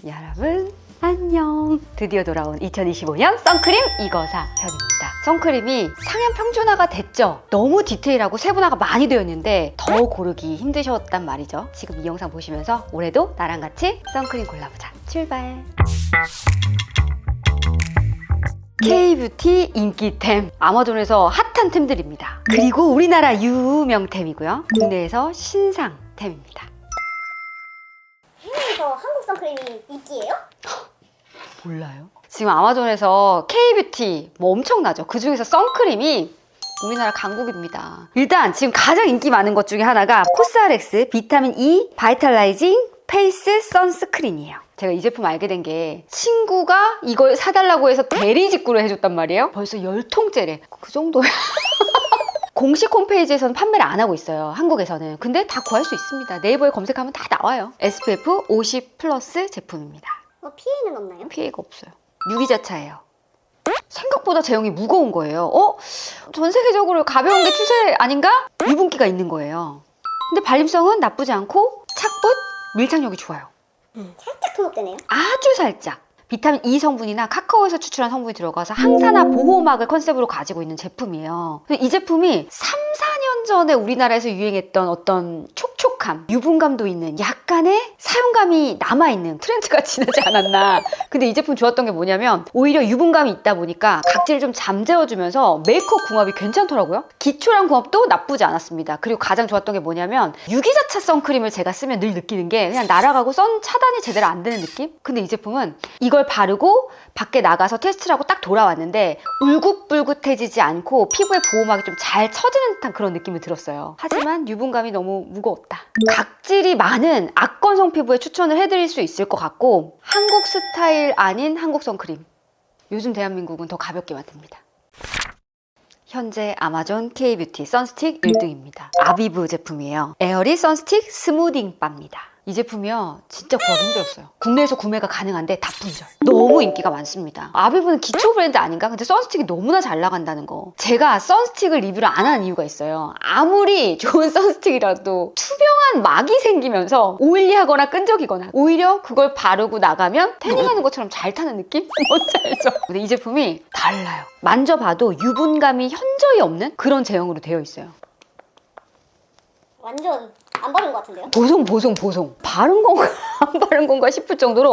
여러분 안녕. 드디어 돌아온 2025년 선크림 이거사 편입니다. 선크림이 상향 평준화가 됐죠. 너무 디테일하고 세분화가 많이 되어 있는데 더 고르기 힘드셨단 말이죠. 지금 이 영상 보시면서 올해도 나랑 같이 선크림 골라보자. 출발. K뷰티 인기템, 아마존에서 핫한 템들입니다. 그리고 우리나라 유명템이고요. 국내에서 신상템입니다. 해외에서 한국 선크림이 인기예요? 몰라요? 지금 아마존에서 K뷰티 뭐 엄청나죠? 그 중에서 선크림이 우리나라 강국입니다. 일단 지금 가장 인기 많은 것 중에 하나가 코스알엑스 비타민 E 바이탈라이징 페이스 선스크린이에요. 제가 이 제품 알게 된 게 친구가 이걸 사달라고 해서 대리 직구를 해줬단 말이에요. 벌써 10통째래. 그 정도야. 공식 홈페이지에서는 판매를 안 하고 있어요. 한국에서는. 근데 다 구할 수 있습니다. 네이버에 검색하면 다 나와요. SPF 50 플러스 제품입니다. 피해는 없나요? 피해가 없어요. 유기자차예요. 생각보다 제형이 무거운 거예요. 전 세계적으로 가벼운 게 추세 아닌가? 유분기가 있는 거예요. 근데 발림성은 나쁘지 않고 착붙, 밀착력이 좋아요. 살짝 토록되네요. 아주 살짝. 비타민 E 성분이나 카카오에서 추출한 성분이 들어가서 항산화 보호막을 컨셉으로 가지고 있는 제품이에요. 이 제품이 3, 4년 전에 우리나라에서 유행했던 어떤 촉촉함, 유분감도 있는 약간의 사용감이 남아있는 트렌드가 지나지 않았나. 근데 이 제품 좋았던 게 뭐냐면 오히려 유분감이 있다 보니까 각질을 좀 잠재워주면서 메이크업 궁합이 괜찮더라고요. 기초랑 궁합도 나쁘지 않았습니다. 그리고 가장 좋았던 게 뭐냐면 유기자차 선크림을 제가 쓰면 늘 느끼는 게 그냥 날아가고 선 차단이 제대로 안 되는 느낌? 근데 이 제품은 이걸 바르고 밖에 나가서 테스트를 하고 딱 돌아왔는데 울긋불긋해지지 않고 피부에 보호막이 좀 잘 처지는 듯한 그런 느낌이 들었어요. 하지만 유분감이 너무 무거웠다. 각질이 많은 악건성 피부에 추천을 해드릴 수 있을 것 같고 한국 스타일 아닌 한국 선크림. 요즘 대한민국은 더 가볍게 만듭니다. 현재 아마존 K뷰티 선스틱 1등입니다. 아비브 제품이에요. 에어리 선스틱 스무딩 바입니다. 이 제품이요 진짜 구하기 힘들었어요. 국내에서 구매가 가능한데 다 품절. 너무 인기가 많습니다. 아비브는 기초 브랜드 아닌가? 근데 선스틱이 너무나 잘 나간다는 거. 제가 선스틱을 리뷰를 안 하는 이유가 있어요. 아무리 좋은 선스틱이라도 투명한 막이 생기면서 오일리하거나 끈적이거나 오히려 그걸 바르고 나가면 태닝하는 것처럼 잘 타는 느낌? 뭔지 알죠? 근데 이 제품이 달라요. 만져봐도 유분감이 현저히 없는 그런 제형으로 되어 있어요. 완전 안 바른 것 같은데요? 보송. 바른 건가 안 바른 건가 싶을 정도로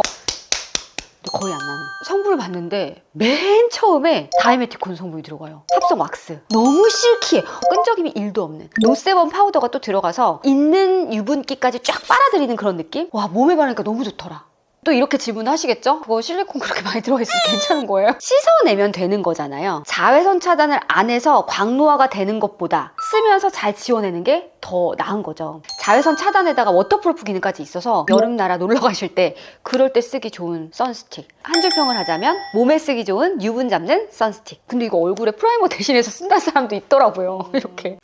거의 안 나는. 성분을 봤는데 맨 처음에 다이메티콘 성분이 들어가요. 합성 왁스. 너무 실키해. 끈적임이 1도 없는. 노세범 파우더가 또 들어가서 있는 유분기까지 쫙 빨아들이는 그런 느낌? 와, 몸에 바르니까 너무 좋더라. 또 이렇게 질문하시겠죠? 그거 실리콘 그렇게 많이 들어가 있어서 괜찮은 거예요? 씻어내면 되는 거잖아요. 자외선 차단을 안 해서 광노화가 되는 것보다 쓰면서 잘 지워내는 게 더 나은 거죠. 자외선 차단에다가 워터프루프 기능까지 있어서 여름 나라 놀러 가실 때 그럴 때 쓰기 좋은 선스틱. 한 줄 평을 하자면 몸에 쓰기 좋은 유분 잡는 선스틱. 근데 이거 얼굴에 프라이머 대신해서 쓴다는 사람도 있더라고요. 이렇게.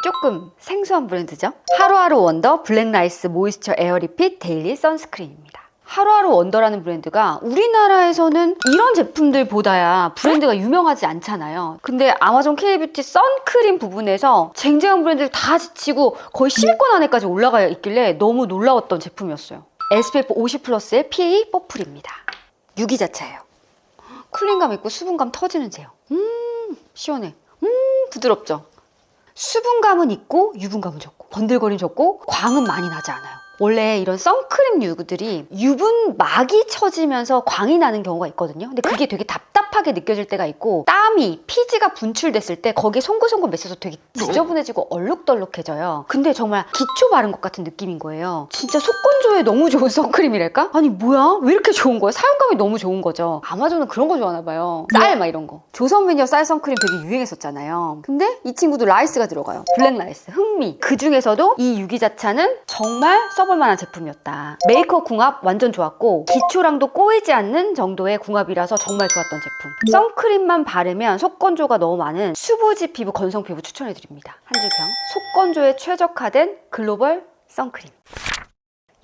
조금 생소한 브랜드죠? 하루하루 원더 블랙라이스 모이스처 에어 리핏 데일리 선스크린입니다. 하루하루 원더라는 브랜드가 우리나라에서는 이런 제품들보다야 브랜드가 유명하지 않잖아요. 근데 아마존 K뷰티 선크림 부분에서 쟁쟁한 브랜드를 다 지치고 거의 10위권 안에까지 올라가 있길래 너무 놀라웠던 제품이었어요. SPF 50 플러스의 PA 뽀플입니다. 유기자차예요. 쿨링감 있고 수분감 터지는 제형. 시원해. 부드럽죠? 수분감은 있고 유분감은 적고 번들거림 적고 광은 많이 나지 않아요. 원래 이런 선크림류들이 유분막이 처지면서 광이 나는 경우가 있거든요. 근데 그게 되게 답답하게 느껴질 때가 있고 땀이, 피지가 분출됐을 때 거기에 송글송글 맺혀서 되게 지저분해지고 얼룩덜룩해져요. 근데 정말 기초 바른 것 같은 느낌인 거예요. 진짜 속건조에 너무 좋은 선크림이랄까? 아니 뭐야? 왜 이렇게 좋은 거야? 사용감이 너무 좋은 거죠. 아마존은 그런 거 좋아하나 봐요. 쌀 막 이런 거. 조선미녀 쌀 선크림 되게 유행했었잖아요. 근데 이 친구도 라이스가 들어가요. 블랙라이스, 흑미. 그 중에서도 이 유기자차는 정말 써볼만한 제품이었다. 메이크업 궁합 완전 좋았고 기초랑도 꼬이지 않는 정도의 궁합이라서 정말 좋았던 제품. 선크림만 바르면 속건조가 너무 많은 수부지 피부, 건성 피부 추천해드립니다. 한 줄 평. 속건조에 최적화된 글로벌 선크림.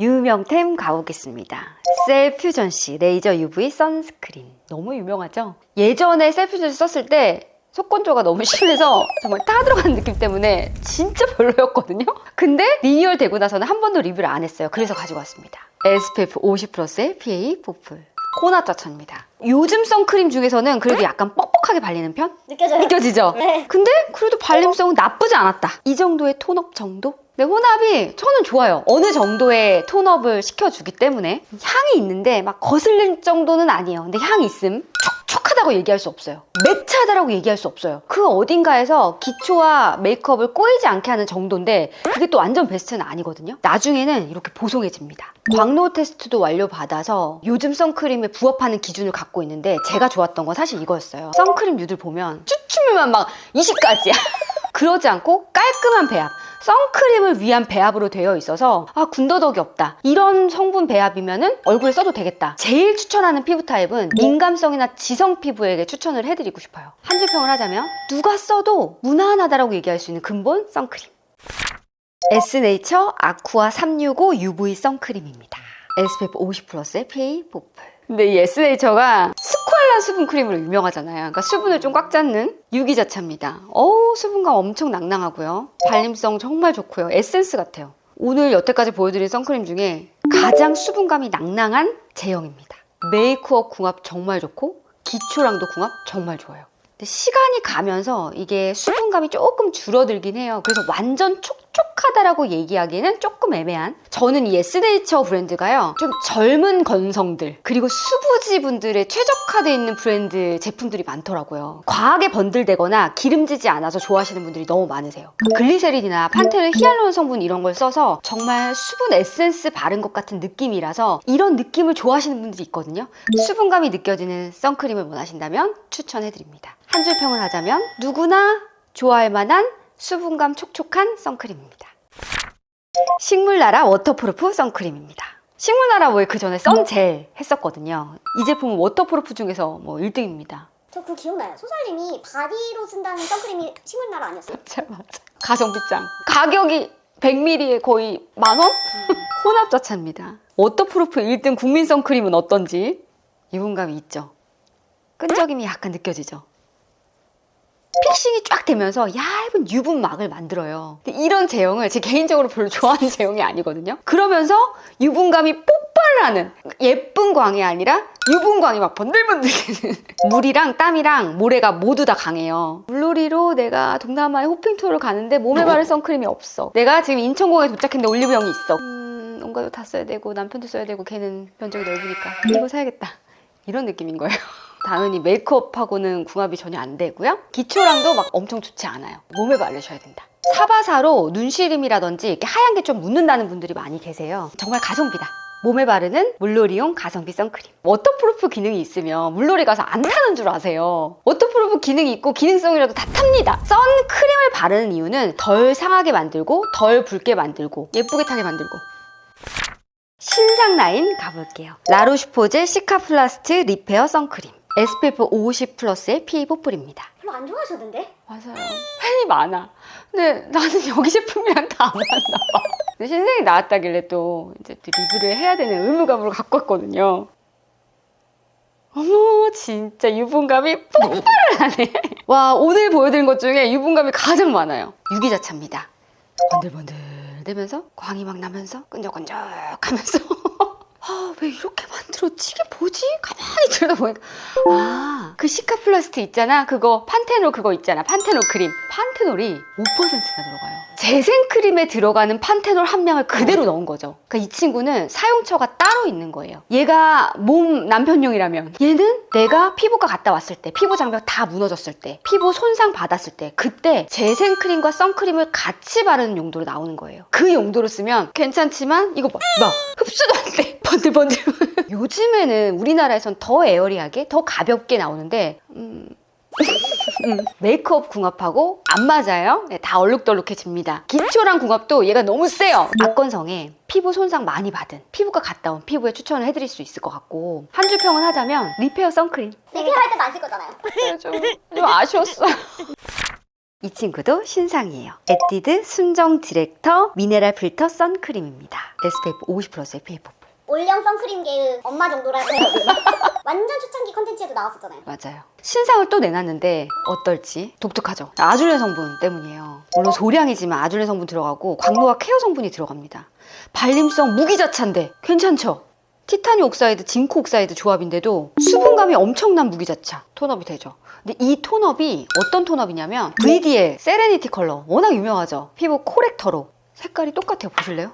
유명템 가보겠습니다. 셀퓨전시 레이저 UV 선스크린. 너무 유명하죠? 예전에 셀퓨전시 썼을 때 속건조가 너무 심해서 정말 타 들어가는 느낌 때문에 진짜 별로였거든요. 근데 리뉴얼 되고 나서는 한 번도 리뷰를 안 했어요. 그래서 가지고 왔습니다. SPF 50+의 PA 포플 코나짜차입니다. 요즘 선크림 중에서는 그래도 약간 뻑뻑하게 발리는 편? 느껴져요. 느껴지죠? 네. 근데 그래도 발림성은 나쁘지 않았다. 이 정도의 톤업 정도? 네, 혼합이 저는 좋아요. 어느 정도의 톤업을 시켜주기 때문에 향이 있는데 막 거슬릴 정도는 아니에요. 근데 향이 있음. 촉촉하다고 얘기할 수 없어요. 매트하다라고 얘기할 수 없어요. 그 어딘가에서 기초와 메이크업을 꼬이지 않게 하는 정도인데 그게 또 완전 베스트는 아니거든요. 나중에는 이렇게 보송해집니다. 광노 테스트도 완료받아서 요즘 선크림에 부합하는 기준을 갖고 있는데 제가 좋았던 건 사실 이거였어요. 선크림류들 보면 쭈쭈미만 막 20가지야. 그러지 않고 깔끔한 배합. 선크림을 위한 배합으로 되어 있어서 군더더기 없다. 이런 성분 배합이면은 얼굴에 써도 되겠다. 제일 추천하는 피부 타입은 민감성이나 지성 피부에게 추천을 해드리고 싶어요. 한 줄 평을 하자면 누가 써도 무난하다라고 얘기할 수 있는 근본 선크림. 에스네이처 아쿠아 365 UV 선크림입니다. SPF 50+의 PA 포플. 근데 이 에스네이처가 스쿠알란 수분 크림으로 유명하잖아요. 그러니까 수분을 좀 꽉 잡는 유기자차입니다. 수분감 엄청 낭낭하고요. 발림성 정말 좋고요. 에센스 같아요. 오늘 여태까지 보여드린 선크림 중에 가장 수분감이 낭낭한 제형입니다. 메이크업 궁합 정말 좋고 기초랑도 궁합 정말 좋아요. 근데 시간이 가면서 이게 수분감이 조금 줄어들긴 해요. 그래서 완전 촉촉하다라고 얘기하기에는 조금 애매한. 저는 이 에스네이처 브랜드가요, 좀 젊은 건성들 그리고 수부지 분들의 최적화되어 있는 브랜드 제품들이 많더라고요. 과하게 번들대거나 기름지지 않아서 좋아하시는 분들이 너무 많으세요. 글리세린이나 판테놀 히알루론 성분 이런 걸 써서 정말 수분 에센스 바른 것 같은 느낌이라서 이런 느낌을 좋아하시는 분들이 있거든요. 수분감이 느껴지는 선크림을 원하신다면 추천해드립니다. 한 줄 평을 하자면 누구나 좋아할 만한 수분감 촉촉한 선크림입니다. 식물나라 워터프루프 선크림입니다. 식물나라 왜 그 전에 선젤 했었거든요. 이 제품은 워터프루프 중에서 1등입니다. 저 그거 기억나요. 소설님이 바디로 쓴다는 선크림이 식물나라 아니었어요? 맞아. 가성비짱. 가격이 100ml에 거의 10,000원? 혼합자차입니다. 워터프루프 1등 국민 선크림은 어떤지 유분감이 있죠. 끈적임이 약간 느껴지죠. 픽싱이 쫙 되면서 얇은 유분막을 만들어요. 근데 이런 제형을 제 개인적으로 별로 좋아하는 제형이 아니거든요. 그러면서 유분감이 폭발하는 예쁜 광이 아니라 유분광이 막 번들번들되는 물이랑 땀이랑 모래가 모두 다 강해요. 물놀이로 내가 동남아의 호핑 투어를 가는데 몸에 바를 선크림이 없어. 내가 지금 인천공항에 도착했는데 올리브영이 있어. 온갖 다 써야 되고 남편도 써야 되고 걔는 면적이 넓으니까 이거 사야겠다. 이런 느낌인 거예요. 당연히 메이크업하고는 궁합이 전혀 안 되고요. 기초랑도 막 엄청 좋지 않아요. 몸에 바르셔야 된다. 사바사로 눈시림이라든지 이렇게 하얀 게 좀 묻는다는 분들이 많이 계세요. 정말 가성비다. 몸에 바르는 물놀이용 가성비 선크림. 워터프루프 기능이 있으면 물놀이 가서 안 타는 줄 아세요. 워터프루프 기능이 있고 기능성이라도 다 탑니다. 선크림을 바르는 이유는 덜 상하게 만들고 덜 붉게 만들고 예쁘게 타게 만들고. 신상 라인 가볼게요. 라로슈포제 시카플라스트 리페어 선크림. SPF 50+의 PA 포플입니다. 별로 안 좋아하셨는데? 맞아요. 팬이 많아. 근데 나는 여기 제품이랑 다 안 맞나 봐. 근데 신생이 나왔다길래 또 이제 또 리뷰를 해야 되는 의무감으로 갖고 왔거든요. 어머, 진짜 유분감이 폭발을 하네. 와, 오늘 보여드린 것 중에 유분감이 가장 많아요. 유기자차입니다. 번들번들 되면서 광이 막 나면서 끈적끈적하면서 왜 이렇게 만들었지? 이게 뭐지? 가만히 들여다보니까 그 시카플라스트 있잖아. 그거 판테놀 그거 있잖아. 판테놀 크림. 판테놀이 5%나 들어가요. 재생크림에 들어가는 판테놀 함량을 그대로 넣은 거죠. 그러니까 이 친구는 사용처가 따로 있는 거예요. 얘가 몸 남편용이라면 얘는 내가 피부과 갔다 왔을 때, 피부 장벽 다 무너졌을 때, 피부 손상 받았을 때 그때 재생크림과 선크림을 같이 바르는 용도로 나오는 거예요. 그 용도로 쓰면 괜찮지만 이거 봐. 흡수도 안 돼. 번들번들. 요즘에는 우리나라에선 더 에어리하게, 더 가볍게 나오는데 메이크업 궁합하고 안 맞아요. 네, 다 얼룩덜룩해집니다. 기초랑 궁합도 얘가 너무 세요. 악건성에 피부 손상 많이 받은 피부과 갔다 온 피부에 추천을 해드릴 수 있을 것 같고 한 줄 평은 하자면 리페어 선크림. 리필할 때도 안 쓸 거잖아요. 좀 아쉬웠어요. 이 친구도 신상이에요. 에뛰드 순정 디렉터 미네랄 필터 선크림입니다. SPF 50+의 PA 포플. 올영 선크림계의 엄마 정도라고 해야 되나? 완전 초창기 컨텐츠에도 나왔었잖아요. 맞아요. 신상을 또 내놨는데 어떨지 독특하죠. 아줄레 성분 때문이에요. 물론 소량이지만 아줄레 성분 들어가고 광노화 케어 성분이 들어갑니다. 발림성 무기자차인데 괜찮죠? 티타늄 옥사이드, 징크 옥사이드 조합인데도 수분감이 엄청난 무기자차 톤업이 되죠. 근데 이 톤업이 어떤 톤업이냐면 VDL 세레니티 컬러 워낙 유명하죠. 피부 코렉터로 색깔이 똑같아요. 보실래요?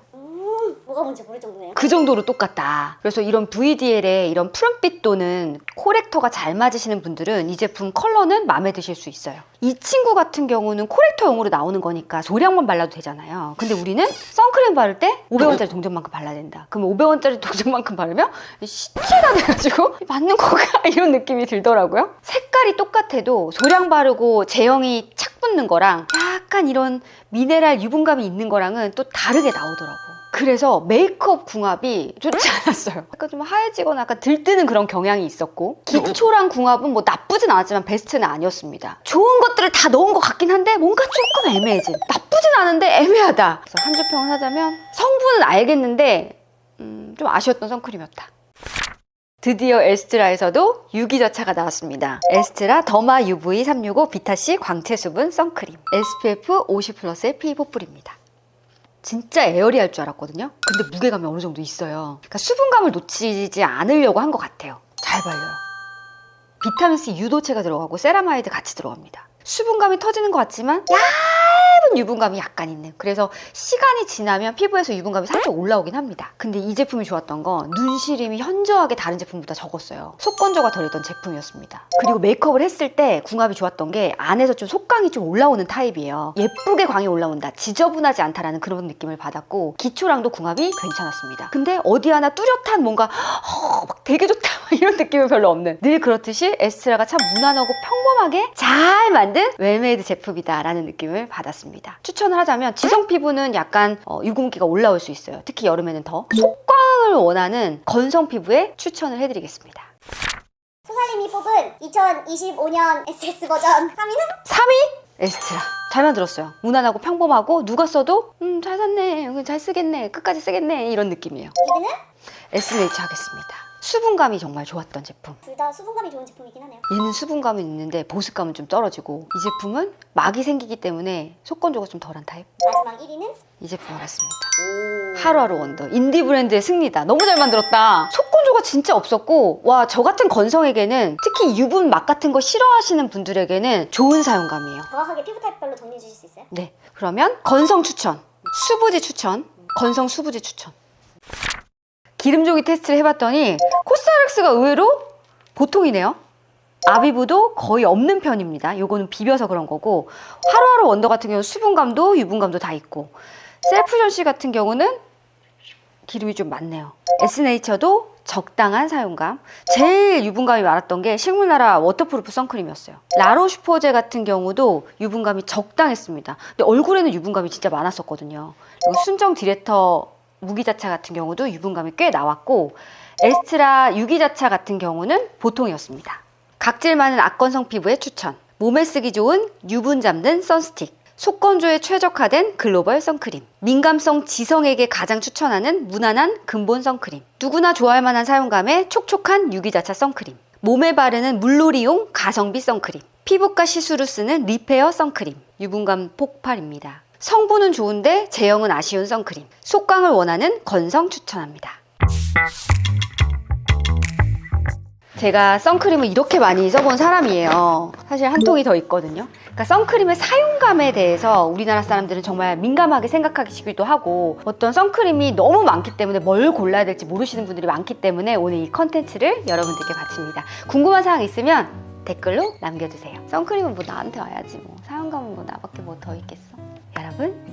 뭐가 뭔지 모를 정도네요. 그 정도로 똑같다. 그래서 이런 VDL의 이런 푸른빛 또는 코렉터가 잘 맞으시는 분들은 이 제품 컬러는 마음에 드실 수 있어요. 이 친구 같은 경우는 코렉터용으로 나오는 거니까 소량만 발라도 되잖아요. 근데 우리는 선크림 바를 때 500원짜리 동전만큼 발라야 된다. 그러면 500원짜리 동전만큼 바르면 시체가 돼가지고 맞는 건가? 이런 느낌이 들더라고요. 색깔이 똑같아도 소량 바르고 제형이 착 붙는 거랑 약간 이런 미네랄 유분감이 있는 거랑은 또 다르게 나오더라고. 그래서 메이크업 궁합이 좋지 않았어요. 약간 좀 하얘지거나 약간 들뜨는 그런 경향이 있었고 기초랑 궁합은 뭐 나쁘진 않았지만 베스트는 아니었습니다. 좋은 것들을 다 넣은 것 같긴 한데 뭔가 조금 애매해진, 나쁘진 않은데 애매하다. 그래서 한 줄 평을 하자면 성분은 알겠는데 좀 아쉬웠던 선크림이었다. 드디어 에스트라에서도 유기자차가 나왔습니다. 에스트라 더마 UV 365 비타C 광채 수분 선크림 SPF 50+의 P4풀입니다. 진짜 에어리할 줄 알았거든요. 근데 무게감이 어느 정도 있어요. 그러니까 수분감을 놓치지 않으려고 한 것 같아요. 잘 발려요. 비타민C 유도체가 들어가고 세라마이드 같이 들어갑니다. 수분감이 터지는 것 같지만 얇은 유분감이 약간 있는, 그래서 시간이 지나면 피부에서 유분감이 살짝 올라오긴 합니다. 근데 이 제품이 좋았던 건 눈시림이 현저하게 다른 제품보다 적었어요. 속건조가 덜했던 제품이었습니다. 그리고 메이크업을 했을 때 궁합이 좋았던 게 안에서 좀 속광이 좀 올라오는 타입이에요. 예쁘게 광이 올라온다, 지저분하지 않다라는 그런 느낌을 받았고 기초랑도 궁합이 괜찮았습니다. 근데 어디 하나 뚜렷한 뭔가 막 되게 좋다 이런 느낌은 별로 없는, 늘 그렇듯이 에스트라가 참 무난하고 평범하게 잘 만든 웰메이드 제품이다 라는 느낌을 받았습니다. 추천을 하자면 지성 피부는 약간 유분기가 올라올 수 있어요. 특히 여름에는 더 속광을 원하는 건성 피부에 추천을 해드리겠습니다. 소살님이 뽑은 2025년 SS 버전 3위는? 3위? 에스트라. 잘 만들었어요. 무난하고 평범하고 누가 써도 잘 샀네, 잘 쓰겠네, 끝까지 쓰겠네 이런 느낌이에요. 2위는? SNH 하겠습니다. 수분감이 정말 좋았던 제품. 둘 다 수분감이 좋은 제품이긴 하네요. 얘는 수분감은 있는데 보습감은 좀 떨어지고, 이 제품은 막이 생기기 때문에 속건조가 좀 덜한 타입. 마지막 1위는? 이 제품 하겠습니다. 하루하루 원더. 인디 브랜드의 승리다. 너무 잘 만들었다. 속건조가 진짜 없었고, 와, 저 같은 건성에게는, 특히 유분 막 같은 거 싫어하시는 분들에게는 좋은 사용감이에요. 정확하게 피부 타입별로 정리해 주실 수 있어요? 네, 그러면 건성 추천, 수부지 추천, 건성 수부지 추천. 기름종이 테스트를 해봤더니 코스알엑스가 의외로 보통이네요. 아비브도 거의 없는 편입니다. 요거는 비벼서 그런 거고, 하루하루 원더 같은 경우는 수분감도 유분감도 다 있고, 셀프전시 같은 경우는 기름이 좀 많네요. 에스네이처도 적당한 사용감. 제일 유분감이 많았던 게 식물나라 워터프루프 선크림이었어요. 라로슈포제 같은 경우도 유분감이 적당했습니다. 근데 얼굴에는 유분감이 진짜 많았었거든요. 그리고 순정 디렉터 무기자차 같은 경우도 유분감이 꽤 나왔고, 에스트라 유기자차 같은 경우는 보통이었습니다. 각질 많은 악건성 피부에 추천. 몸에 쓰기 좋은 유분 잡는 선스틱. 속건조에 최적화된 글로벌 선크림. 민감성 지성에게 가장 추천하는 무난한 근본 선크림. 누구나 좋아할 만한 사용감의 촉촉한 유기자차 선크림. 몸에 바르는 물놀이용 가성비 선크림. 피부과 시스루 쓰는 리페어 선크림. 유분감 폭발입니다. 성분은 좋은데 제형은 아쉬운 선크림. 속광을 원하는 건성 추천합니다. 제가 선크림을 이렇게 많이 써본 사람이에요. 사실 한 통이 더 있거든요. 그러니까 선크림의 사용감에 대해서 우리나라 사람들은 정말 민감하게 생각하시기도 하고, 어떤 선크림이 너무 많기 때문에 뭘 골라야 될지 모르시는 분들이 많기 때문에 오늘 이 컨텐츠를 여러분들께 바칩니다. 궁금한 사항 있으면 댓글로 남겨주세요. 선크림은 뭐 나한테 와야지, 뭐 사용감은 뭐 나밖에 뭐 더 있겠어. 여러분,